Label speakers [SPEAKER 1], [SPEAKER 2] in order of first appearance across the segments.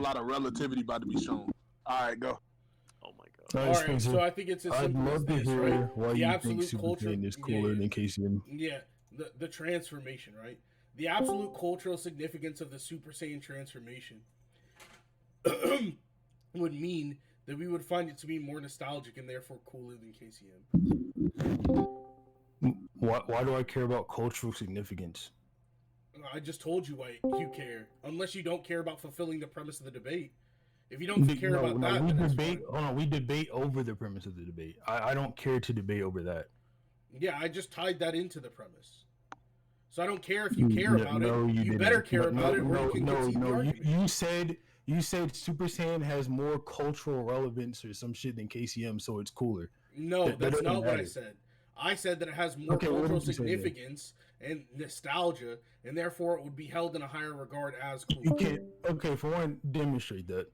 [SPEAKER 1] a lot of relativity about to be shown. All right, go.
[SPEAKER 2] Oh my god.
[SPEAKER 3] All right, so I think it's as
[SPEAKER 4] I'd
[SPEAKER 3] simple
[SPEAKER 4] love
[SPEAKER 3] as
[SPEAKER 4] to
[SPEAKER 3] this,
[SPEAKER 4] hear
[SPEAKER 3] right?
[SPEAKER 4] why
[SPEAKER 3] The
[SPEAKER 4] you think
[SPEAKER 3] absolute
[SPEAKER 4] Super
[SPEAKER 3] culture
[SPEAKER 4] Saiyan is cooler than KCM.
[SPEAKER 3] Yeah, the transformation, right? The absolute cultural significance of the Super Saiyan transformation would mean that we would find it to be more nostalgic and therefore cooler than KCM.
[SPEAKER 4] Why do I care about cultural significance?
[SPEAKER 3] I just told you why you care. Unless you don't care about fulfilling the premise of the debate. If you don't care about that, then that's fine.
[SPEAKER 4] Hold on, we debate over the premise of the debate. I don't care to debate over that.
[SPEAKER 3] Yeah, I just tied that into the premise. So I don't care if you care about it. You better care about it, or you can concede the argument.
[SPEAKER 4] You said Super Saiyan has more cultural relevance or some shit than KCM, so it's cooler.
[SPEAKER 3] No, that's not what I said. I said that it has more cultural significance and nostalgia, and therefore it would be held in a higher regard as cool.
[SPEAKER 4] You can't. Okay, for one, demonstrate that.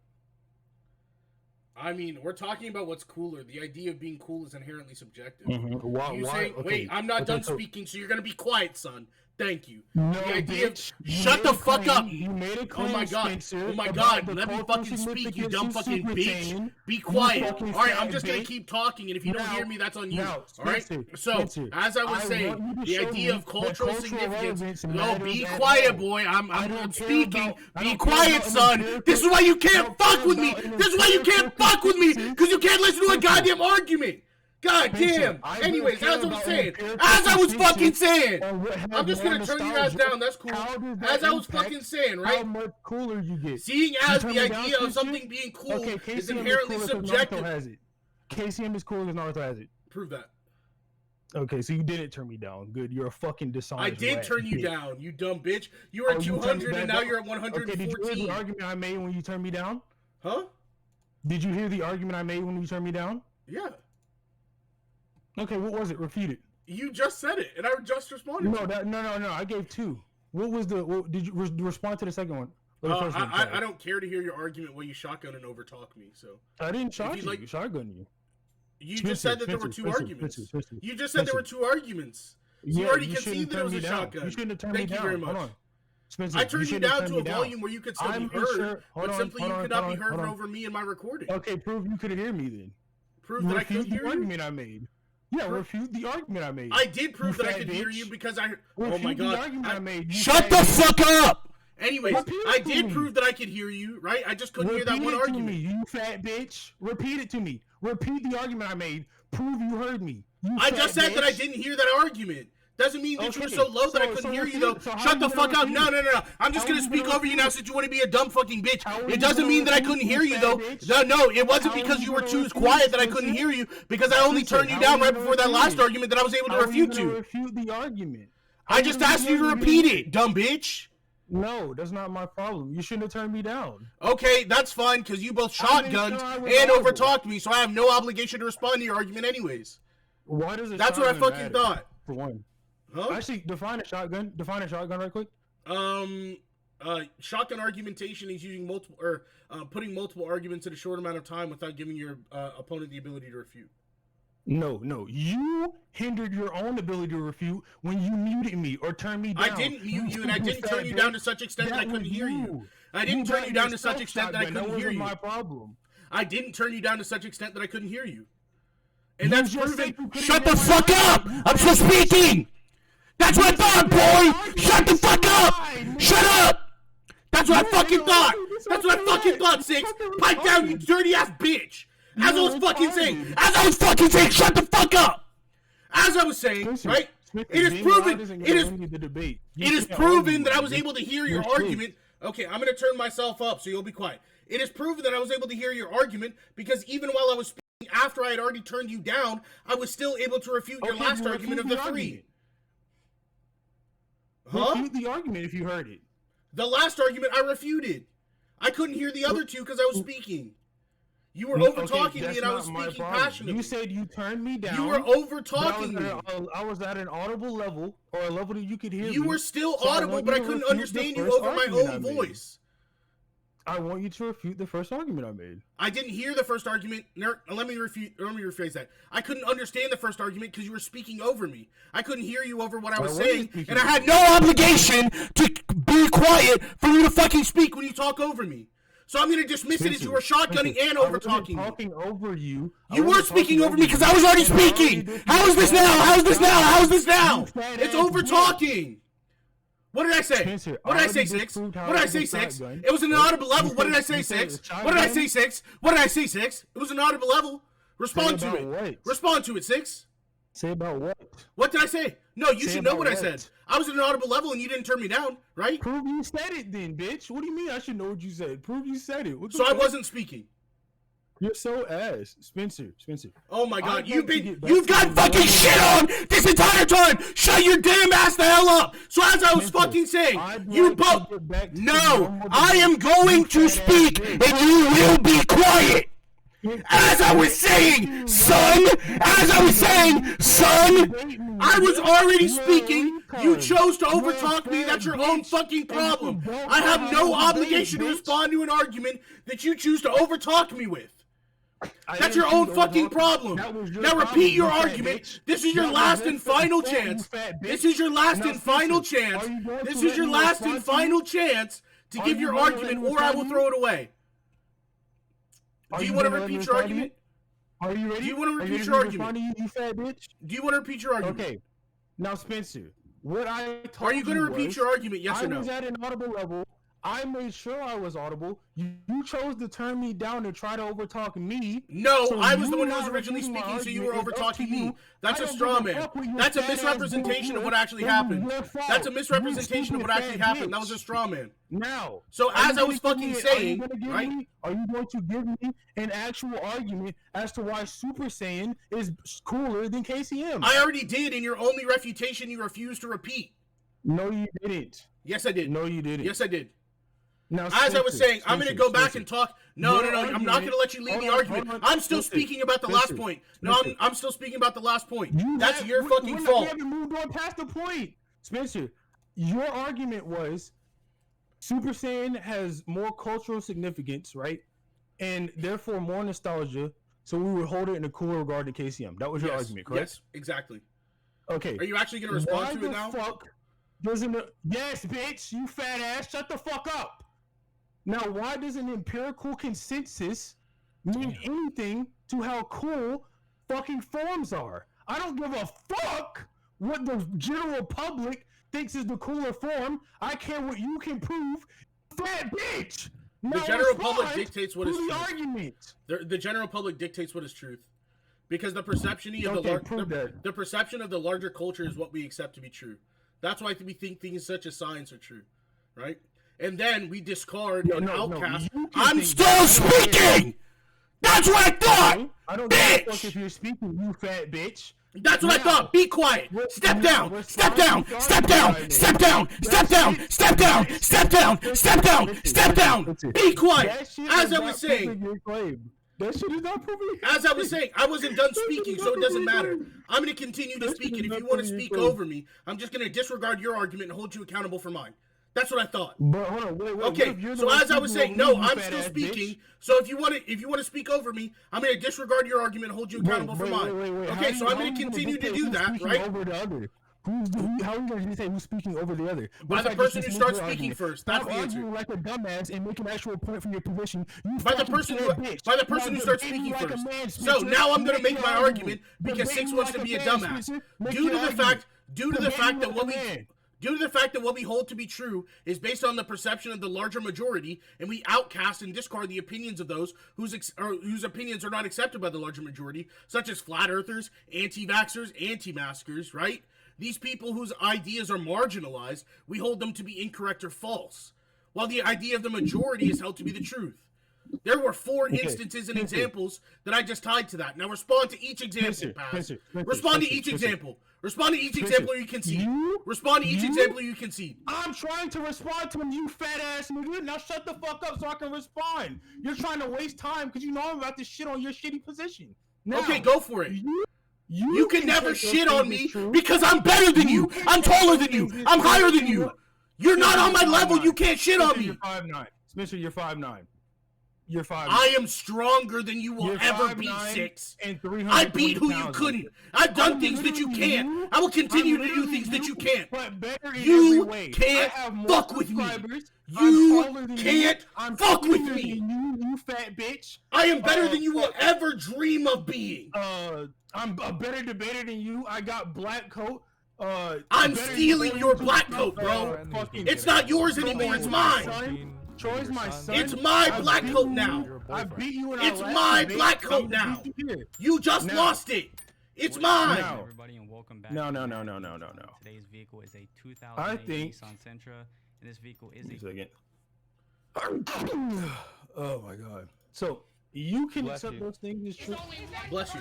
[SPEAKER 3] I mean, we're talking about what's cooler. The idea of being cool is inherently subjective.
[SPEAKER 4] Mm-hmm.
[SPEAKER 3] Wait, I'm not done speaking, so you're going to be quiet, son. Thank you.
[SPEAKER 4] No,
[SPEAKER 3] the idea
[SPEAKER 4] bitch,
[SPEAKER 3] of, shut the fuck up.
[SPEAKER 4] You made a claim,
[SPEAKER 3] oh my god.
[SPEAKER 4] Spencer,
[SPEAKER 3] oh my god. Let me
[SPEAKER 4] cultural
[SPEAKER 3] fucking speak, you dumb fucking bitch.
[SPEAKER 4] Saiyan.
[SPEAKER 3] Be quiet.
[SPEAKER 4] Fucking
[SPEAKER 3] Alright, I'm just
[SPEAKER 4] bitch.
[SPEAKER 3] going to keep talking, and if you don't hear me, that's on you. Alright? So,
[SPEAKER 4] Spencer,
[SPEAKER 3] as I was saying, the idea of cultural significance. No, be quiet, boy. I'm speaking. Be quiet, son. This is why you can't fuck with me. This is why you can't fuck with me, because you can't listen to a goddamn argument. God damn. Anyways, as I was saying. As I was fucking saying. I'm just going to turn you guys down. That's cool. As I was fucking saying, right?
[SPEAKER 4] How much cooler you get.
[SPEAKER 3] Seeing as the idea of something being cool is inherently subjective.
[SPEAKER 4] KCM is cooler than Naruto has it.
[SPEAKER 3] Prove that.
[SPEAKER 4] Okay, so you didn't turn me down. Good. You're a fucking dishonest
[SPEAKER 3] I did turn you down, you dumb bitch. You were at 200 and now you're at 114.
[SPEAKER 4] Okay, did you hear the argument I made when you turned me down?
[SPEAKER 3] Huh?
[SPEAKER 4] Did you hear the argument I made when you turned me down?
[SPEAKER 3] Yeah.
[SPEAKER 4] Okay, what was it? Repeat it.
[SPEAKER 3] You just said it, and I just responded.
[SPEAKER 4] No. I gave two. What was the? Did you respond to the second one?
[SPEAKER 3] I don't care to hear your argument while you shotgun and overtalk me. So
[SPEAKER 4] I didn't shotgun you.
[SPEAKER 3] You just said that there were two arguments. You just said there were two arguments. So you already conceded that it was a shotgun.
[SPEAKER 4] You shouldn't have turned me down.
[SPEAKER 3] Thank you very much.
[SPEAKER 4] Hold on. Spencer,
[SPEAKER 3] I turned you down to a volume where you could still be heard, but simply you could not be heard over me and my recording.
[SPEAKER 4] Okay, prove you could hear me then.
[SPEAKER 3] Prove that I could hear you?
[SPEAKER 4] The argument I made. Yeah, refute the argument I made.
[SPEAKER 3] I did prove that I could hear you because I... Oh my god.
[SPEAKER 4] The argument I made.
[SPEAKER 2] Shut the fuck up!
[SPEAKER 3] Anyways, I did prove that I could hear you, right? I just couldn't hear that one argument.
[SPEAKER 4] Repeat it to me, you fat bitch. Repeat it to me. Repeat the argument I made. Prove you heard me.
[SPEAKER 3] I just said that I didn't hear that argument. Doesn't mean that you were so low that I couldn't hear you, though. Shut the fuck up. No. I'm just going to speak over you now since you want to be a dumb fucking bitch. It doesn't mean that I couldn't hear you, though. No, it wasn't because you were too quiet that I couldn't hear you, because I only turned you down right before that last argument that I was able to refute to.
[SPEAKER 4] Refute the argument.
[SPEAKER 3] I just asked you to repeat it, dumb bitch.
[SPEAKER 4] No, that's not my problem. You shouldn't have turned me down.
[SPEAKER 3] Okay, that's fine, because you both shotgunned and overtalked me, so I have no obligation to respond to your argument anyways.
[SPEAKER 4] Why does it?
[SPEAKER 3] That's what I fucking thought.
[SPEAKER 4] For one.
[SPEAKER 3] Huh?
[SPEAKER 4] Actually, define a shotgun. Define a shotgun right quick.
[SPEAKER 3] Shotgun argumentation is using multiple putting multiple arguments in a short amount of time without giving your opponent the ability to refute.
[SPEAKER 4] No. You hindered your own ability to refute when you muted me or turned me down.
[SPEAKER 3] I didn't mute you, and I didn't turn you down to such extent that I couldn't hear you. I didn't turn you down to such extent that I couldn't hear you.
[SPEAKER 4] That wasn't my problem.
[SPEAKER 3] I didn't turn you down to such extent that I couldn't hear you. And that's proven.
[SPEAKER 2] Shut the fuck up! I'm still speaking! That's what I thought, boy! Shut the fuck up! Shut up! That's what I fucking thought! That's what I fucking thought, Six! Pipe down, you dirty ass bitch! As I was fucking saying! Shut the fuck up! As I was saying, right? It is proven. It is proven that I was able to hear your argument. Okay, I'm gonna turn myself up so you'll be quiet. It is proven that I was able to hear your argument because even while I was speaking after I had already turned you down, I was still able to refute your last argument of the three. Huh?
[SPEAKER 4] Refute the argument if you heard it.
[SPEAKER 3] The last argument I refuted. I couldn't hear the other two because I was speaking. You were over-talking me and I was speaking passionately.
[SPEAKER 4] You said you turned me down.
[SPEAKER 3] You were over-talking me.
[SPEAKER 4] I was at an audible level, or a level that you could hear me.
[SPEAKER 3] You were still audible, but I couldn't understand you over my own voice.
[SPEAKER 4] I want you to refute the first argument I made.
[SPEAKER 3] I didn't hear the first argument. Let me rephrase that. I couldn't understand the first argument because you were speaking over me. I couldn't hear you over what I was saying, and I had no obligation to be quiet for you to fucking speak when you talk over me. So I'm going to dismiss it as you were shotgunning and over-talking me.
[SPEAKER 4] Talking over you.
[SPEAKER 3] You were speaking over me because I was already speaking. How is this now? How is this now? How is this now? It's over-talking. What did I say?
[SPEAKER 4] Spencer,
[SPEAKER 3] What did I say, Six? What did I say, Six? It was an audible level. What did I say, Six? What did I say, Six? What did I say, Six? It was an audible level. Respond to it.
[SPEAKER 4] What?
[SPEAKER 3] Respond to it, Six.
[SPEAKER 4] Say about what?
[SPEAKER 3] What did I say? No, you should know what I
[SPEAKER 4] what?
[SPEAKER 3] said. I was at an audible level and you didn't turn me down, right?
[SPEAKER 4] Prove you said it then, bitch. What do you mean I should know what you said? Prove you said it. What the
[SPEAKER 3] So I
[SPEAKER 4] fuck?
[SPEAKER 3] wasn't speaking.
[SPEAKER 4] You're so ass. Spencer.
[SPEAKER 3] Oh my God,
[SPEAKER 4] I'd
[SPEAKER 3] you've
[SPEAKER 4] like to get back
[SPEAKER 3] got
[SPEAKER 4] to the
[SPEAKER 3] fucking
[SPEAKER 4] normal
[SPEAKER 3] shit on this entire time. Shut your damn ass the hell up. So as I was
[SPEAKER 4] Spencer,
[SPEAKER 3] fucking saying,
[SPEAKER 4] I'd
[SPEAKER 3] you
[SPEAKER 4] like to
[SPEAKER 3] both.
[SPEAKER 4] get back to the
[SPEAKER 3] No,
[SPEAKER 4] normal
[SPEAKER 3] I am
[SPEAKER 4] debate.
[SPEAKER 3] going
[SPEAKER 4] You
[SPEAKER 3] to
[SPEAKER 4] fat ass
[SPEAKER 3] speak
[SPEAKER 4] bitch.
[SPEAKER 3] and you will be quiet. As I was saying, son, I was already speaking. You chose to overtalk me. That's your own fucking problem. I have no obligation to respond to an argument that you choose to overtalk me with. That's your own fucking problem. Now repeat your argument. This is your last and final chance. This is your last and final chance. This is your last and final chance to give your argument, or I will throw it away. Do you want to repeat your argument?
[SPEAKER 4] Are you ready?
[SPEAKER 3] Do you want to repeat
[SPEAKER 4] Are you
[SPEAKER 3] your
[SPEAKER 4] ready to
[SPEAKER 3] argument?
[SPEAKER 4] respond to you fat bitch?
[SPEAKER 3] Do you want to repeat your argument?
[SPEAKER 4] Okay. Now, Spencer, what I told
[SPEAKER 3] Are you going to repeat
[SPEAKER 4] was,
[SPEAKER 3] your argument? Yes or
[SPEAKER 4] I
[SPEAKER 3] no?
[SPEAKER 4] was at an audible level. I made sure I was audible. You chose to turn me down and try to overtalk me.
[SPEAKER 3] No,
[SPEAKER 4] So
[SPEAKER 3] I was the
[SPEAKER 4] you
[SPEAKER 3] one who was
[SPEAKER 4] not
[SPEAKER 3] originally
[SPEAKER 4] repeating my
[SPEAKER 3] speaking, so you were
[SPEAKER 4] argument. It's up to
[SPEAKER 3] overtalking me.
[SPEAKER 4] you.
[SPEAKER 3] That's
[SPEAKER 4] I
[SPEAKER 3] a
[SPEAKER 4] don't
[SPEAKER 3] straw
[SPEAKER 4] give a
[SPEAKER 3] man.
[SPEAKER 4] fuck what your
[SPEAKER 3] That's a
[SPEAKER 4] fat ass
[SPEAKER 3] misrepresentation
[SPEAKER 4] do.
[SPEAKER 3] of what actually
[SPEAKER 4] That's
[SPEAKER 3] happened.
[SPEAKER 4] your fault.
[SPEAKER 3] That's a
[SPEAKER 4] You
[SPEAKER 3] misrepresentation of what
[SPEAKER 4] stupid
[SPEAKER 3] actually
[SPEAKER 4] fat
[SPEAKER 3] happened. That was a
[SPEAKER 4] bitch.
[SPEAKER 3] straw man.
[SPEAKER 4] Now,
[SPEAKER 3] So
[SPEAKER 4] are
[SPEAKER 3] as
[SPEAKER 4] you
[SPEAKER 3] I was
[SPEAKER 4] gonna
[SPEAKER 3] fucking
[SPEAKER 4] give me-
[SPEAKER 3] saying,
[SPEAKER 4] are you going to give me an actual argument as to why Super Saiyan is cooler than KCM?
[SPEAKER 3] I already did, and your only refutation you refused to repeat.
[SPEAKER 4] No, you didn't.
[SPEAKER 3] Yes, I did.
[SPEAKER 4] No, you didn't.
[SPEAKER 3] Yes, I did.
[SPEAKER 4] Now,
[SPEAKER 3] As I was saying, I'm going to go back
[SPEAKER 4] Spencer.
[SPEAKER 3] and talk. No,
[SPEAKER 4] Your
[SPEAKER 3] I'm not
[SPEAKER 4] argument-
[SPEAKER 3] going to let you lead
[SPEAKER 4] hold
[SPEAKER 3] the
[SPEAKER 4] on,
[SPEAKER 3] argument.
[SPEAKER 4] hold on.
[SPEAKER 3] I'm still
[SPEAKER 4] Spencer,
[SPEAKER 3] speaking about the last
[SPEAKER 4] Spencer,
[SPEAKER 3] point. No,
[SPEAKER 4] Spencer.
[SPEAKER 3] I'm still speaking about the last point.
[SPEAKER 4] You
[SPEAKER 3] That's
[SPEAKER 4] have-
[SPEAKER 3] your
[SPEAKER 4] we're
[SPEAKER 3] fucking
[SPEAKER 4] not-
[SPEAKER 3] fault.
[SPEAKER 4] We haven't moved on past the point. Spencer, your argument was Super Saiyan has more cultural significance, right? And therefore more nostalgia, so we would hold it in a cooler regard to KCM. That was your argument, correct?
[SPEAKER 3] Yes, exactly.
[SPEAKER 4] Okay.
[SPEAKER 3] Are you actually going to respond
[SPEAKER 4] Why
[SPEAKER 3] to
[SPEAKER 4] the
[SPEAKER 3] it now?
[SPEAKER 4] fuck doesn't it... Yes, bitch, you fat ass, shut the fuck up. Now, why does an empirical consensus mean anything to how cool fucking forms are? I don't give a fuck what the general public thinks is the cooler form. I care what you can prove, fat bitch.
[SPEAKER 3] The
[SPEAKER 4] Now
[SPEAKER 3] general
[SPEAKER 4] respond
[SPEAKER 3] public dictates what is
[SPEAKER 4] to the
[SPEAKER 3] truth.
[SPEAKER 4] argument.
[SPEAKER 3] The general public dictates what is truth, because the perception of
[SPEAKER 4] Okay, prove
[SPEAKER 3] the,
[SPEAKER 4] that.
[SPEAKER 3] the perception of the larger culture is what we accept to be true. That's why we think things such as science are true, right? And then we discard and outcast.
[SPEAKER 4] you can
[SPEAKER 3] I'm
[SPEAKER 4] think
[SPEAKER 3] still
[SPEAKER 4] that.
[SPEAKER 3] speaking. That's what I thought.
[SPEAKER 4] I don't give a fuck
[SPEAKER 3] Bitch.
[SPEAKER 4] if you're speaking, you fat bitch.
[SPEAKER 3] That's what I
[SPEAKER 4] Now-
[SPEAKER 3] thought. Be quiet. Step
[SPEAKER 4] now,
[SPEAKER 3] down. Step
[SPEAKER 4] respond
[SPEAKER 3] down.
[SPEAKER 4] to
[SPEAKER 3] Step
[SPEAKER 4] the
[SPEAKER 3] down.
[SPEAKER 4] argument.
[SPEAKER 3] Step down. Step down. Step down. Step down. Step down. Step down. Be quiet.
[SPEAKER 4] That shit
[SPEAKER 3] As
[SPEAKER 4] is
[SPEAKER 3] I
[SPEAKER 4] not
[SPEAKER 3] was saying.
[SPEAKER 4] proving your claim. That shit is not proving your
[SPEAKER 3] As I
[SPEAKER 4] claim.
[SPEAKER 3] was saying, I wasn't done speaking, so it doesn't matter. I'm going to continue to speak, and if you want to speak over me, I'm just going to disregard your argument and hold you accountable for mine. That's what I thought.
[SPEAKER 4] But hold on, wait.
[SPEAKER 3] Okay,
[SPEAKER 4] what if you're the
[SPEAKER 3] so
[SPEAKER 4] one
[SPEAKER 3] as I was
[SPEAKER 4] speaking
[SPEAKER 3] saying,
[SPEAKER 4] over
[SPEAKER 3] no,
[SPEAKER 4] me, you
[SPEAKER 3] I'm
[SPEAKER 4] fat
[SPEAKER 3] still
[SPEAKER 4] ass
[SPEAKER 3] speaking.
[SPEAKER 4] bitch?
[SPEAKER 3] So if you want to speak over me, I'm going to disregard your argument and hold you accountable for mine. Okay, so I'm going to continue to do that, right?
[SPEAKER 4] Over the other? How are you going to say who's speaking over the other?
[SPEAKER 3] By the person who starts speaking first. That's
[SPEAKER 4] Stop
[SPEAKER 3] the answer.
[SPEAKER 4] arguing like a dumbass and make an actual point for your position. You
[SPEAKER 3] By the
[SPEAKER 4] fucking
[SPEAKER 3] person
[SPEAKER 4] fat bitch.
[SPEAKER 3] who
[SPEAKER 4] Now
[SPEAKER 3] starts
[SPEAKER 4] debate me
[SPEAKER 3] speaking
[SPEAKER 4] like a
[SPEAKER 3] first.
[SPEAKER 4] man,
[SPEAKER 3] So
[SPEAKER 4] Spencer.
[SPEAKER 3] now I'm going to make
[SPEAKER 4] your
[SPEAKER 3] my argument because
[SPEAKER 4] Debate
[SPEAKER 3] Six
[SPEAKER 4] me
[SPEAKER 3] wants
[SPEAKER 4] like
[SPEAKER 3] to be a
[SPEAKER 4] man,
[SPEAKER 3] dumbass.
[SPEAKER 4] Spencer. Make
[SPEAKER 3] Due
[SPEAKER 4] your
[SPEAKER 3] to the
[SPEAKER 4] argument.
[SPEAKER 3] fact
[SPEAKER 4] Debate me
[SPEAKER 3] that
[SPEAKER 4] like a man.
[SPEAKER 3] Due to the fact that what we hold to be true is based on the perception of the larger majority, and we outcast and discard the opinions of those whose opinions are not accepted by the larger majority, such as flat earthers, anti-vaxxers, anti-maskers, right? These people whose ideas are marginalized, we hold them to be incorrect or false, while the idea of the majority is held to be the truth. There were 4 instances and examples that I just tied to that. Now respond to each example, Paz. Respond to each example. Respond to each example or you concede. Respond to each example or you concede.
[SPEAKER 4] I'm trying to respond to him, you fat ass nigga. Now shut the fuck up so I can respond. You're trying to waste time because you know I'm about to shit on your shitty position. Now,
[SPEAKER 3] Okay, go for it. You can never
[SPEAKER 4] take those
[SPEAKER 3] shit on
[SPEAKER 4] things
[SPEAKER 3] me
[SPEAKER 4] as true.
[SPEAKER 3] because I'm better than you. I'm taller than you. I'm higher than you. You're not on my level. You can't shit on
[SPEAKER 4] Spencer,
[SPEAKER 3] me.
[SPEAKER 4] you're 5'9". Spencer, you're 5'9". You're 5'9".
[SPEAKER 3] I am stronger than you will
[SPEAKER 4] You're
[SPEAKER 3] ever be,
[SPEAKER 4] 5'9"
[SPEAKER 3] 6.
[SPEAKER 4] and 300.
[SPEAKER 3] I beat who you couldn't. I've done things that you can't. I will continue to do things that you can't.
[SPEAKER 4] But better in
[SPEAKER 3] You
[SPEAKER 4] every way.
[SPEAKER 3] can't
[SPEAKER 4] I have more
[SPEAKER 3] fuck with me.
[SPEAKER 4] subscribers.
[SPEAKER 3] You
[SPEAKER 4] I'm taller than
[SPEAKER 3] can't
[SPEAKER 4] you. I'm
[SPEAKER 3] fuck with
[SPEAKER 4] skinnier
[SPEAKER 3] me.
[SPEAKER 4] than you fat bitch.
[SPEAKER 3] I am better than you will ever dream of being.
[SPEAKER 4] I'm a better debater than you. I got black coat.
[SPEAKER 3] I'm stealing your black coat, bro. It's not yours anymore. It's mine.
[SPEAKER 4] Troy's my son.
[SPEAKER 3] It's my black coat now.
[SPEAKER 4] I beat you in
[SPEAKER 3] It's
[SPEAKER 4] our last
[SPEAKER 3] my
[SPEAKER 4] debate.
[SPEAKER 3] black coat
[SPEAKER 4] I'm
[SPEAKER 3] now.
[SPEAKER 4] beat you here.
[SPEAKER 3] You just
[SPEAKER 4] Now.
[SPEAKER 3] lost it. It's mine.
[SPEAKER 4] Now.
[SPEAKER 5] Everybody and welcome back.
[SPEAKER 4] No.
[SPEAKER 5] Today's vehicle is a 2008
[SPEAKER 4] I think-
[SPEAKER 5] Nissan Sentra, and this vehicle is
[SPEAKER 4] Wait a
[SPEAKER 5] a
[SPEAKER 4] second. Oh my god. So you can accept those things as true.
[SPEAKER 3] Bless you.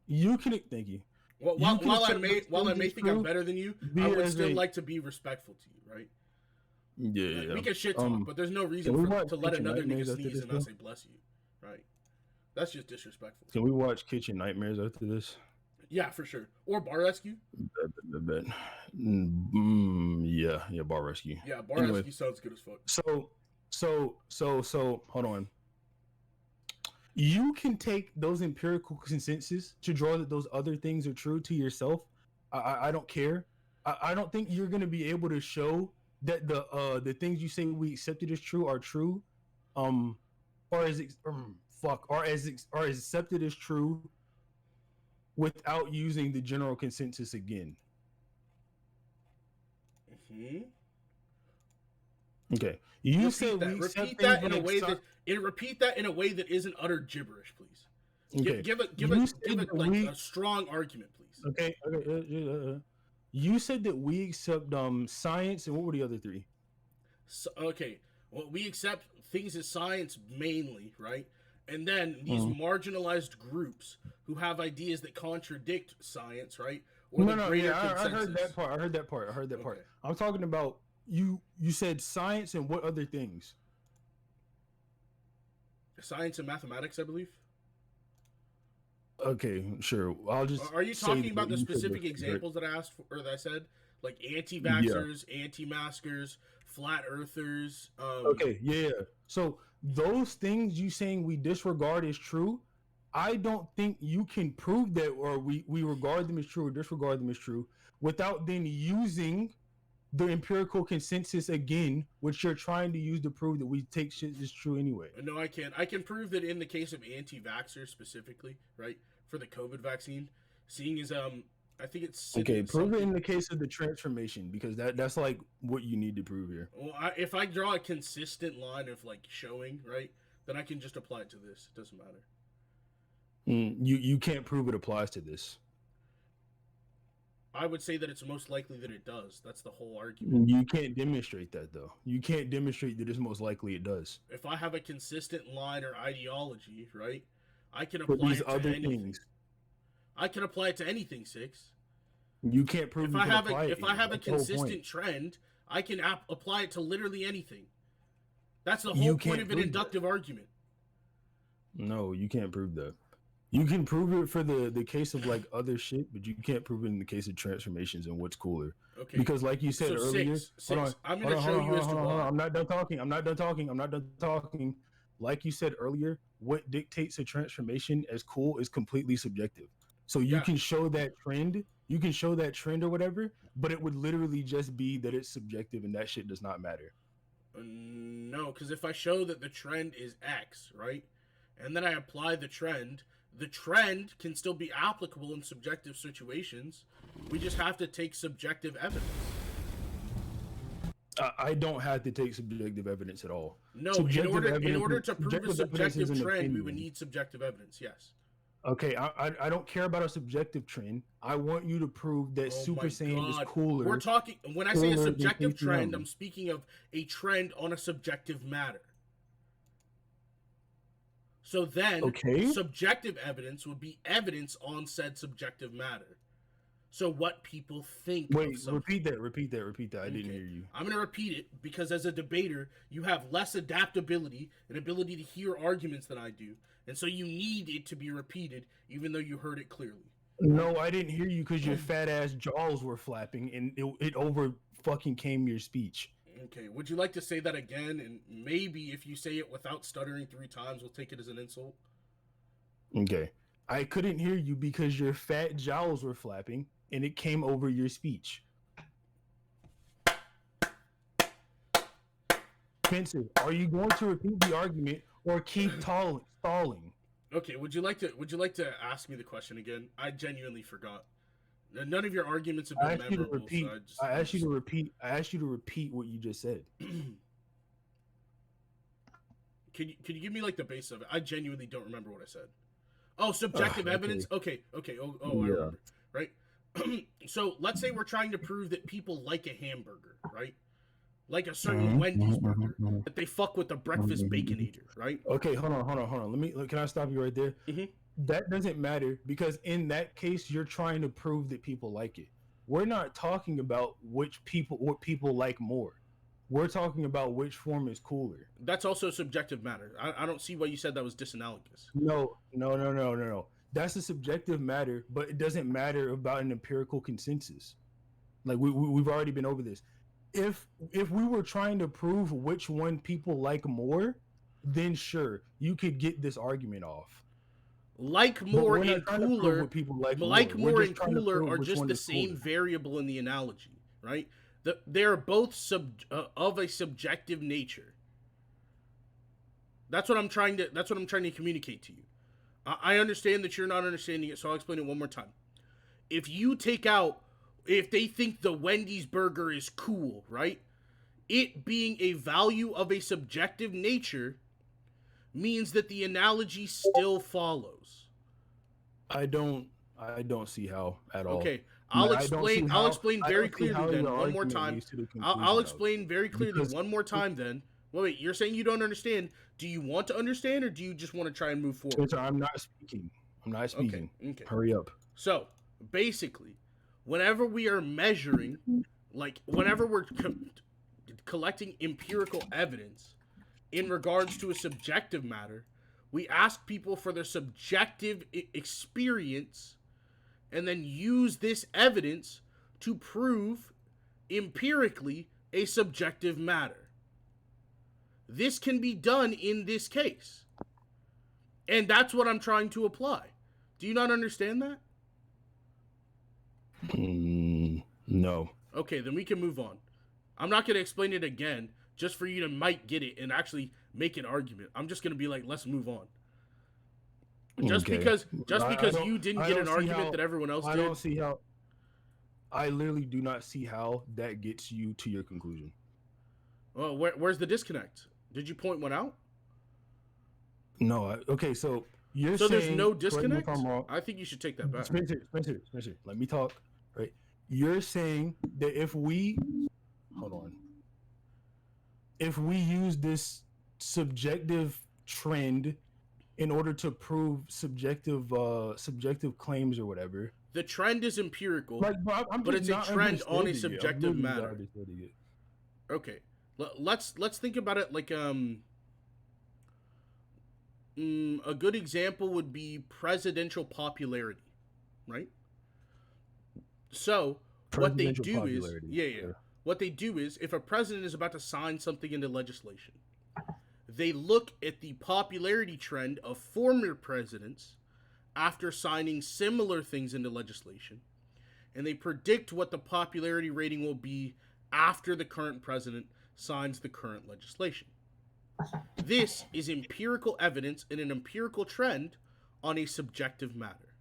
[SPEAKER 4] You can thank you.
[SPEAKER 3] Well,
[SPEAKER 4] You can
[SPEAKER 3] while I
[SPEAKER 4] accept
[SPEAKER 3] may
[SPEAKER 4] those
[SPEAKER 3] while I
[SPEAKER 4] things
[SPEAKER 3] may
[SPEAKER 4] as
[SPEAKER 3] think I'm
[SPEAKER 4] true,
[SPEAKER 3] better than you,
[SPEAKER 4] be
[SPEAKER 3] I would
[SPEAKER 4] as
[SPEAKER 3] still
[SPEAKER 4] a-
[SPEAKER 3] like to be respectful to you, right?
[SPEAKER 4] Yeah.
[SPEAKER 3] Like, we can shit talk, but there's no reason
[SPEAKER 4] we
[SPEAKER 3] for,
[SPEAKER 4] watch
[SPEAKER 3] to let
[SPEAKER 4] Kitchen
[SPEAKER 3] another nigga
[SPEAKER 4] Nightmares after
[SPEAKER 3] sneeze
[SPEAKER 4] this,
[SPEAKER 3] and not
[SPEAKER 4] though?
[SPEAKER 3] say bless you, right? That's just disrespectful.
[SPEAKER 4] Can we watch Kitchen Nightmares after this?
[SPEAKER 3] Yeah, for sure. Or bar rescue.
[SPEAKER 4] Bet. Yeah, bar rescue.
[SPEAKER 3] Yeah, bar
[SPEAKER 4] Anyway.
[SPEAKER 3] rescue sounds good as fuck.
[SPEAKER 4] So hold on. You can take those empirical consensus to draw that those other things are true to yourself. I don't care. I don't think you're gonna be able to show that the things you say we accepted as true are true, or as accepted as true without using the general consensus again.
[SPEAKER 3] Hmm.
[SPEAKER 4] Okay, you say we
[SPEAKER 3] Repeat
[SPEAKER 4] accept
[SPEAKER 3] that
[SPEAKER 4] things
[SPEAKER 3] in a
[SPEAKER 4] like
[SPEAKER 3] way
[SPEAKER 4] sci-
[SPEAKER 3] that repeat that in a way that isn't utter gibberish, please.
[SPEAKER 4] Okay.
[SPEAKER 3] Give it
[SPEAKER 4] You said
[SPEAKER 3] like
[SPEAKER 4] we-
[SPEAKER 3] a strong argument, please.
[SPEAKER 4] Okay. You said that we accept science, and what were the other three?
[SPEAKER 3] So, okay, well, we accept things as science mainly, right? And then these marginalized groups who have ideas that contradict science, right? Or the greater
[SPEAKER 4] I heard
[SPEAKER 3] consensus.
[SPEAKER 4] that part. I heard that part.
[SPEAKER 3] Okay.
[SPEAKER 4] I'm talking about you said science and what other things?
[SPEAKER 3] Science and mathematics, I believe.
[SPEAKER 4] Okay, sure. I'll just.
[SPEAKER 3] Are you
[SPEAKER 4] say
[SPEAKER 3] talking
[SPEAKER 4] that
[SPEAKER 3] about the
[SPEAKER 4] you said
[SPEAKER 3] specific
[SPEAKER 4] those,
[SPEAKER 3] examples that I asked for, or that I said, like anti-vaxxers, anti-maskers, flat earthers?
[SPEAKER 4] Okay, yeah. So those things you saying we disregard as true, I don't think you can prove that, or we regard them as true or disregard them as true without then using the empirical consensus again, which you're trying to use to prove that we take shit as true anyway.
[SPEAKER 3] No, I can't. I can prove that in the case of anti-vaxxers specifically, right, for the COVID vaccine, seeing as I think it's
[SPEAKER 4] Okay, prove it in the case of the transformation, because that's like what you need to prove here.
[SPEAKER 3] Well, if I draw a consistent line of like showing, right, then I can just apply it to this. It doesn't matter.
[SPEAKER 4] You can't prove it applies to this.
[SPEAKER 3] I would say that it's most likely that it does. That's the whole argument.
[SPEAKER 4] You can't demonstrate that though. You can't demonstrate that it's most likely it does.
[SPEAKER 3] If I have a consistent line or ideology, right, I can
[SPEAKER 4] But
[SPEAKER 3] apply
[SPEAKER 4] these
[SPEAKER 3] it to
[SPEAKER 4] other
[SPEAKER 3] anything.
[SPEAKER 4] things,
[SPEAKER 3] I can apply it to anything, Six.
[SPEAKER 4] you can't prove.
[SPEAKER 3] If
[SPEAKER 4] you
[SPEAKER 3] I
[SPEAKER 4] can
[SPEAKER 3] have
[SPEAKER 4] apply
[SPEAKER 3] a
[SPEAKER 4] it
[SPEAKER 3] if I
[SPEAKER 4] here.
[SPEAKER 3] have a
[SPEAKER 4] That's the whole point.
[SPEAKER 3] consistent trend, I can apply it to literally anything. That's the
[SPEAKER 4] You
[SPEAKER 3] whole
[SPEAKER 4] can't
[SPEAKER 3] point of an
[SPEAKER 4] prove
[SPEAKER 3] inductive argument.
[SPEAKER 4] No, you can't prove that. You can prove it for the case of like other shit, but you can't prove it in the case of transformations and what's cooler.
[SPEAKER 3] Okay.
[SPEAKER 4] Because like you said
[SPEAKER 3] So
[SPEAKER 4] earlier,
[SPEAKER 3] six. I'm going to show you as to
[SPEAKER 4] hold on.
[SPEAKER 3] why.
[SPEAKER 4] I'm not done talking. Like you said earlier, what dictates a transformation as cool is completely subjective. So you can show that trend, or whatever, but it would literally just be that it's subjective and that shit does not matter.
[SPEAKER 3] No, because if I show that the trend is X, right, and then I apply the trend can still be applicable in subjective situations. We just have to take subjective evidence.
[SPEAKER 4] I don't have to take subjective evidence at all.
[SPEAKER 3] No,
[SPEAKER 4] Subjective
[SPEAKER 3] in order
[SPEAKER 4] evidence-
[SPEAKER 3] to prove a
[SPEAKER 4] evidence is
[SPEAKER 3] subjective
[SPEAKER 4] an
[SPEAKER 3] trend, we
[SPEAKER 4] opinion.
[SPEAKER 3] would need subjective evidence. Yes.
[SPEAKER 4] Okay, I don't care about a subjective trend. I want you to prove that Super
[SPEAKER 3] my
[SPEAKER 4] Saiyan is
[SPEAKER 3] God.
[SPEAKER 4] cooler.
[SPEAKER 3] We're talking. When I say a
[SPEAKER 4] cooler than
[SPEAKER 3] subjective trend,
[SPEAKER 4] PCM.
[SPEAKER 3] I'm speaking of a trend on a subjective matter. So then,
[SPEAKER 4] Okay.
[SPEAKER 3] subjective evidence would be evidence on said subjective matter. So what people think.
[SPEAKER 4] Wait,
[SPEAKER 3] of some-
[SPEAKER 4] repeat that. I didn't
[SPEAKER 3] Okay.
[SPEAKER 4] hear you.
[SPEAKER 3] I'm going to repeat it because as a debater, you have less adaptability and ability to hear arguments than I do. And so you need it to be repeated, even though you heard it clearly.
[SPEAKER 4] No, I didn't hear you because your fat ass jaws were flapping and it over fucking came your speech.
[SPEAKER 3] Okay, would you like to say that again? And maybe if you say it without stuttering 3 times, we'll take it as an insult.
[SPEAKER 4] Okay. I couldn't hear you because your fat jowls were flapping and it came over your speech. Spencer, are you going to repeat the argument or keep stalling?
[SPEAKER 3] Okay, would you like to ask me the question again? I genuinely forgot. None of your arguments have been memorable.
[SPEAKER 4] I asked you to repeat what you just said.
[SPEAKER 3] Can you give me like the base of it? I genuinely don't remember what I said. Oh, subjective evidence. Okay. Oh, I remember. Right. So let's say we're trying to prove that people like a hamburger, right? Like a certain Wendy's burger, that they fuck with the breakfast baconator, right?
[SPEAKER 4] Okay, hold on. Can I stop you right there?
[SPEAKER 3] Mm-hmm.
[SPEAKER 4] That doesn't matter because in that case, you're trying to prove that people like it. We're not talking about what people like more. We're talking about which form is cooler.
[SPEAKER 3] That's also subjective matter. I don't see why you said that was disanalogous.
[SPEAKER 4] No. That's a subjective matter, but it doesn't matter about an empirical consensus. Like we've already been over this. If we were trying to prove which one people like more, then sure, you could get this argument off.
[SPEAKER 3] Like more and cooler, like more and cooler are just the same variable in the analogy, right? They're both of a subjective nature. That's what I'm trying to communicate to you. I understand that you're not understanding it, so I'll explain it one more time. If they think the Wendy's burger is cool, right? It being a value of a subjective nature means that the analogy still follows.
[SPEAKER 4] I don't see how at all.
[SPEAKER 3] Okay, I'll explain very clearly then one more time. I'll explain very clearly one more time then. Wait, you're saying you don't understand. Do you want to understand or do you just want to try and move forward?
[SPEAKER 4] I'm not speaking.
[SPEAKER 3] Okay.
[SPEAKER 4] Hurry up.
[SPEAKER 3] So, basically, whenever we are measuring, like whenever we're collecting empirical evidence in regards to a subjective matter, we ask people for their subjective experience and then use this evidence to prove empirically a subjective matter. This can be done in this case. And that's what I'm trying to apply. Do you not understand that?
[SPEAKER 4] No.
[SPEAKER 3] Okay, then we can move on. I'm not going to explain it again just for you to might get it and actually make an argument. I'm just going to be like, let's move on. Just because you didn't get an argument that everyone else did.
[SPEAKER 4] I don't see how. I literally do not see how that gets you to your conclusion.
[SPEAKER 3] Well, where's the disconnect? Did you point one out?
[SPEAKER 4] No. Okay, so you're
[SPEAKER 3] saying... So
[SPEAKER 4] there's
[SPEAKER 3] no disconnect? I think you should take that back.
[SPEAKER 4] Spencer, let me talk. Right. You're saying that if we... Hold on. If we use this subjective trend in order to prove subjective claims or whatever...
[SPEAKER 3] The trend is empirical, but it's a trend on a subjective matter. Okay. Let's think about it like a good example would be presidential popularity, right? So what they do is what they do is if a president is about to sign something into legislation, they look at the popularity trend of former presidents after signing similar things into legislation, and they predict what the popularity rating will be after the current president signs the current legislation. This is empirical evidence and an empirical trend on a subjective matter.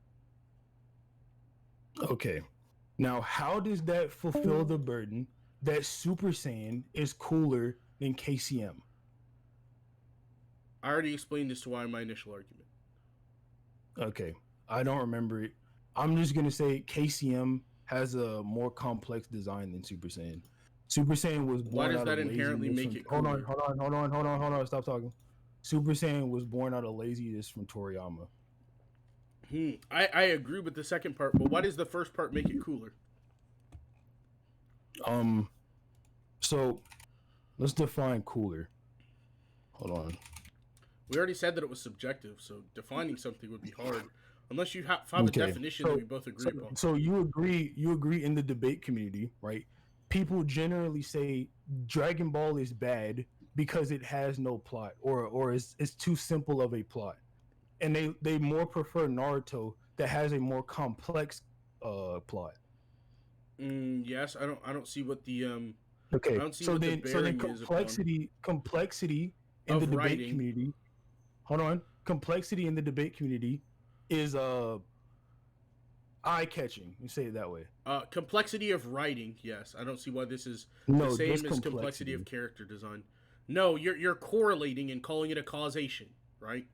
[SPEAKER 4] Okay. Now, how does that fulfill the burden that Super Saiyan is cooler than KCM?
[SPEAKER 3] I already explained this to why in my initial argument.
[SPEAKER 4] Okay. I don't remember it. I'm just going to say KCM has a more complex design than Super Saiyan. Super Saiyan was born out of laziness. Why does that inherently make it cooler? Hold on. Stop talking. Super Saiyan was born out of laziness from Toriyama.
[SPEAKER 3] I agree with the second part, but why does the first part make it cooler?
[SPEAKER 4] So let's define cooler. Hold on.
[SPEAKER 3] We already said that it was subjective, so defining something would be hard unless you have a definition that we both agree upon.
[SPEAKER 4] So you agree in the debate community, right? people generally say Dragon Ball is bad because it has no plot or is too simple of a plot, and they more prefer Naruto that has a more complex plot.
[SPEAKER 3] Yes, I don't see what the I
[SPEAKER 4] Okay,
[SPEAKER 3] don't see
[SPEAKER 4] so
[SPEAKER 3] what the
[SPEAKER 4] then
[SPEAKER 3] bearing is upon
[SPEAKER 4] complexity in the
[SPEAKER 3] of
[SPEAKER 4] debate
[SPEAKER 3] writing.
[SPEAKER 4] community. Hold on, complexity in the debate community is eye catching. You say it that way.
[SPEAKER 3] Complexity of writing, yes. I don't see why this is the
[SPEAKER 4] No,
[SPEAKER 3] same
[SPEAKER 4] just
[SPEAKER 3] as complexity
[SPEAKER 4] complexity.
[SPEAKER 3] of character design. No, you're correlating and calling it a causation, right?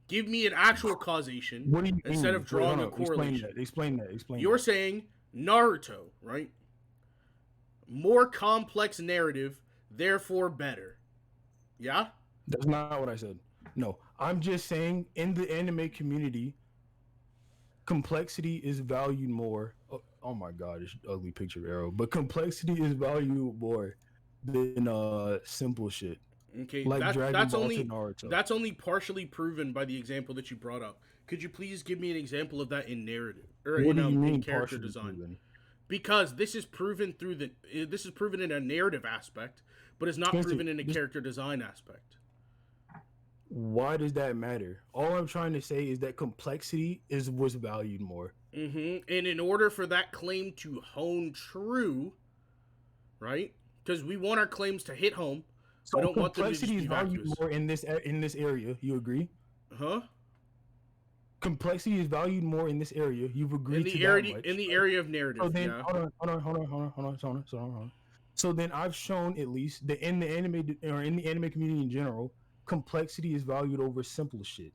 [SPEAKER 3] Give me an actual causation
[SPEAKER 4] What do you
[SPEAKER 3] instead
[SPEAKER 4] mean?
[SPEAKER 3] of
[SPEAKER 4] Wait,
[SPEAKER 3] drawing
[SPEAKER 4] hold
[SPEAKER 3] a
[SPEAKER 4] on. Explain
[SPEAKER 3] correlation.
[SPEAKER 4] that. Explain that. Explain
[SPEAKER 3] You're
[SPEAKER 4] that.
[SPEAKER 3] saying Naruto, right? More complex narrative, therefore better. Yeah?
[SPEAKER 4] That's not what I said. No, I'm just saying in the anime community, complexity is valued more. Oh my god, it's ugly picture of Arrow. But complexity is valued more than simple shit
[SPEAKER 3] Okay,
[SPEAKER 4] like Dragon
[SPEAKER 3] that's
[SPEAKER 4] Ball to
[SPEAKER 3] only
[SPEAKER 4] Naruto.
[SPEAKER 3] that's only partially proven by the example that you brought up. Could you please give me an example of that in narrative or
[SPEAKER 4] What do you
[SPEAKER 3] in
[SPEAKER 4] mean
[SPEAKER 3] character
[SPEAKER 4] partially
[SPEAKER 3] design?
[SPEAKER 4] proven?
[SPEAKER 3] Because this is proven this is proven in a narrative aspect, but is not
[SPEAKER 4] Spencer,
[SPEAKER 3] proven in a character design aspect.
[SPEAKER 4] why does that matter? All I'm trying to say is that complexity is what's valued more.
[SPEAKER 3] And in order for that claim to hone true, right? Because we want our claims to hit home.
[SPEAKER 4] So
[SPEAKER 3] We don't want them to just
[SPEAKER 4] complexity
[SPEAKER 3] be
[SPEAKER 4] is valued
[SPEAKER 3] vacuous.
[SPEAKER 4] more in this area. You agree?
[SPEAKER 3] Huh?
[SPEAKER 4] Complexity is valued more in this area. You've agreed to that much.
[SPEAKER 3] In the area of narrative,
[SPEAKER 4] So then,
[SPEAKER 3] yeah.
[SPEAKER 4] hold on. So then, I've shown at least that in the anime or in the anime community in general, complexity is valued over simple shit.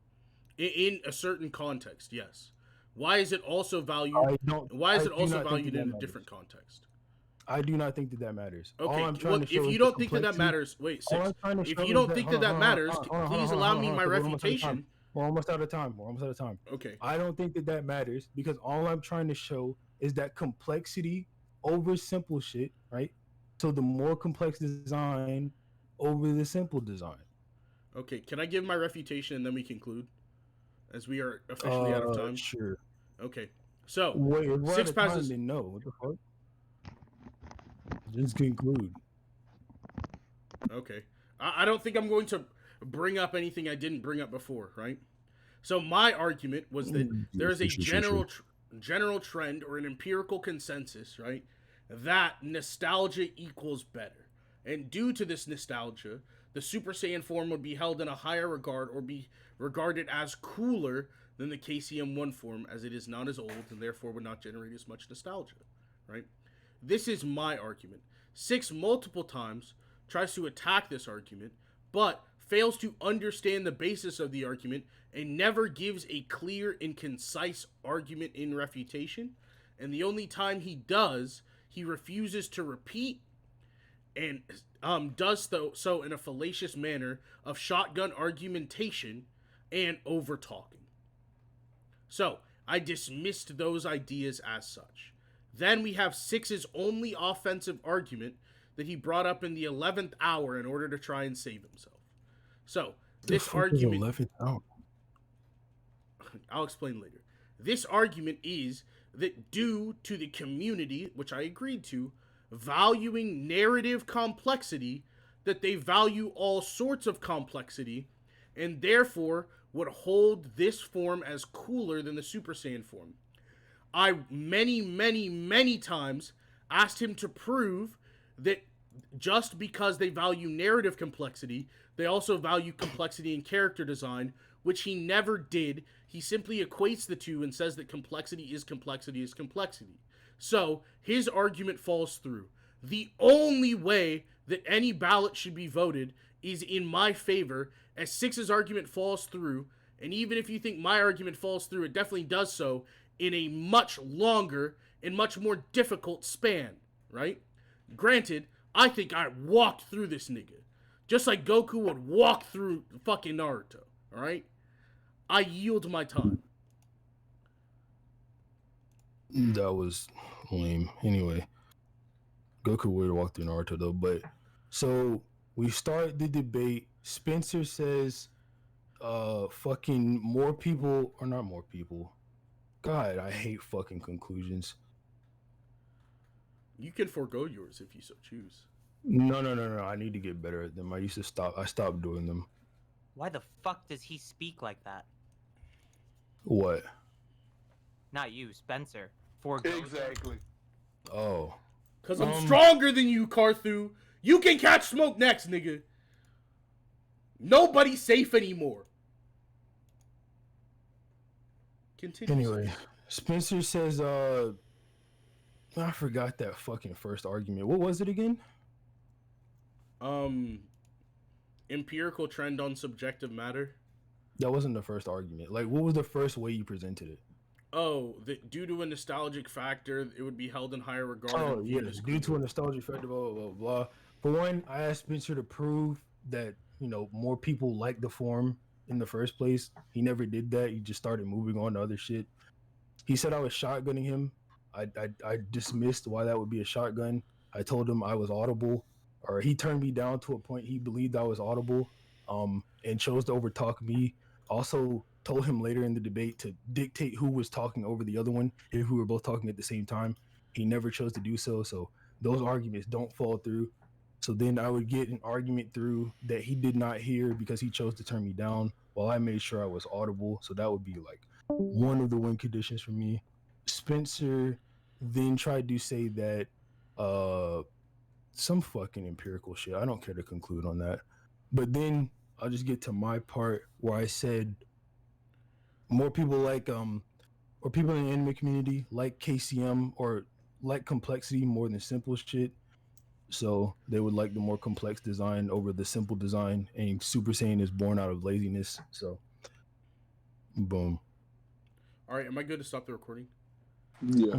[SPEAKER 3] In a certain context, yes. Why is it also valued?
[SPEAKER 4] I don't.
[SPEAKER 3] Why is
[SPEAKER 4] I
[SPEAKER 3] it
[SPEAKER 4] do
[SPEAKER 3] also
[SPEAKER 4] not think
[SPEAKER 3] valued
[SPEAKER 4] that
[SPEAKER 3] in a
[SPEAKER 4] matters.
[SPEAKER 3] different context?
[SPEAKER 4] I do not think that matters. All
[SPEAKER 3] Okay,
[SPEAKER 4] I'm trying
[SPEAKER 3] well,
[SPEAKER 4] to show
[SPEAKER 3] if
[SPEAKER 4] is
[SPEAKER 3] you
[SPEAKER 4] the
[SPEAKER 3] don't think that
[SPEAKER 4] complexity.
[SPEAKER 3] matters, wait,
[SPEAKER 4] All
[SPEAKER 3] Six.
[SPEAKER 4] I'm trying to
[SPEAKER 3] If
[SPEAKER 4] show
[SPEAKER 3] you
[SPEAKER 4] is
[SPEAKER 3] don't
[SPEAKER 4] that,
[SPEAKER 3] think
[SPEAKER 4] hold
[SPEAKER 3] that
[SPEAKER 4] on,
[SPEAKER 3] matters,
[SPEAKER 4] hold on,
[SPEAKER 3] please allow me my refutation.
[SPEAKER 4] We're almost out of time. We're almost out of time.
[SPEAKER 3] Okay.
[SPEAKER 4] I don't think that matters because all I'm trying to show is that complexity over simple shit, right? So the more complex design over the simple design.
[SPEAKER 3] Okay, can I give my refutation and then we conclude? As we are officially out of time.
[SPEAKER 4] Sure.
[SPEAKER 3] Okay. So,
[SPEAKER 4] Wait, if we're out
[SPEAKER 3] six
[SPEAKER 4] of time,
[SPEAKER 3] passes.
[SPEAKER 4] then no. What the fuck? Just conclude.
[SPEAKER 3] Okay. I don't think I'm going to bring up anything I didn't bring up before, right? So my argument was that there is a general trend or an empirical consensus, right, that nostalgia equals better. And due to this nostalgia, the Super Saiyan form would be held in a higher regard or be regarded as cooler than the KCM1 form, as it is not as old and therefore would not generate as much nostalgia, right? This is my argument. Six multiple times tries to attack this argument, but fails to understand the basis of the argument and never gives a clear and concise argument in refutation. And the only time he does, he refuses to repeat and does so in a fallacious manner of shotgun argumentation and over talking. So I dismissed those ideas as such. Then we have Six's only offensive argument that he brought up in the 11th hour in order to try and save himself. So this argument,
[SPEAKER 4] 11th hour?
[SPEAKER 3] I'll explain later. This argument is that due to the community, which I agreed to, valuing narrative complexity, that they value all sorts of complexity, and therefore would hold this form as cooler than the Super Saiyan form. I many times asked him to prove that just because they value narrative complexity, they also value complexity in character design, which he never did. He simply equates the two and says that complexity is complexity is complexity. So his argument falls through. The only way that any ballot should be voted is in my favor, as Six's argument falls through, and even if you think my argument falls through, it definitely does so in a much longer and much more difficult span, right? Granted, I think I walked through this nigga. Just like Goku would walk through fucking Naruto, alright? I yield my time.
[SPEAKER 4] That was lame. Anyway, Goku would walk through Naruto though, but so we start the debate. Spencer says fucking more people or not more people. God, I hate fucking conclusions.
[SPEAKER 3] You can forego yours if you so choose.
[SPEAKER 4] No. I need to get better at them. I stopped doing them.
[SPEAKER 6] Why the fuck does he speak like that?
[SPEAKER 4] What?
[SPEAKER 6] Not you, Spencer. Forgo.
[SPEAKER 1] Exactly.
[SPEAKER 4] Oh.
[SPEAKER 3] Cause I'm stronger than you, Carthu. You can catch smoke next, nigga. Nobody's safe anymore. Continue.
[SPEAKER 4] Anyway, Spencer says, I forgot that fucking first argument. What was it again?
[SPEAKER 3] Empirical trend on subjective matter.
[SPEAKER 4] That wasn't the first argument. Like, what was the first way you presented it?
[SPEAKER 3] Oh, due to a nostalgic factor, it would be held in higher regard.
[SPEAKER 4] Oh, yes, due to a nostalgic factor, blah, blah, blah. For one, I asked Spencer to prove that, more people like the forum in the first place. He never did that. He just started moving on to other shit. He said I was shotgunning him. I dismissed why that would be a shotgun. I told him I was audible, or he turned me down to a point he believed I was audible, and chose to overtalk me. Also told him later in the debate to dictate who was talking over the other one if we were both talking at the same time. He never chose to do so, so those arguments don't fall through. So then I would get an argument through that he did not hear because he chose to turn me down while I made sure I was audible. So that would be like one of the win conditions for me. Spencer then tried to say that some fucking empirical shit. I don't care to conclude on that. But then I'll just get to my part where I said more people like or people in the anime community like KCM or like complexity more than simple shit. So they would like the more complex design over the simple design, and Super Saiyan is born out of laziness. So boom.
[SPEAKER 3] All right, am I good to stop the recording?
[SPEAKER 1] Yeah.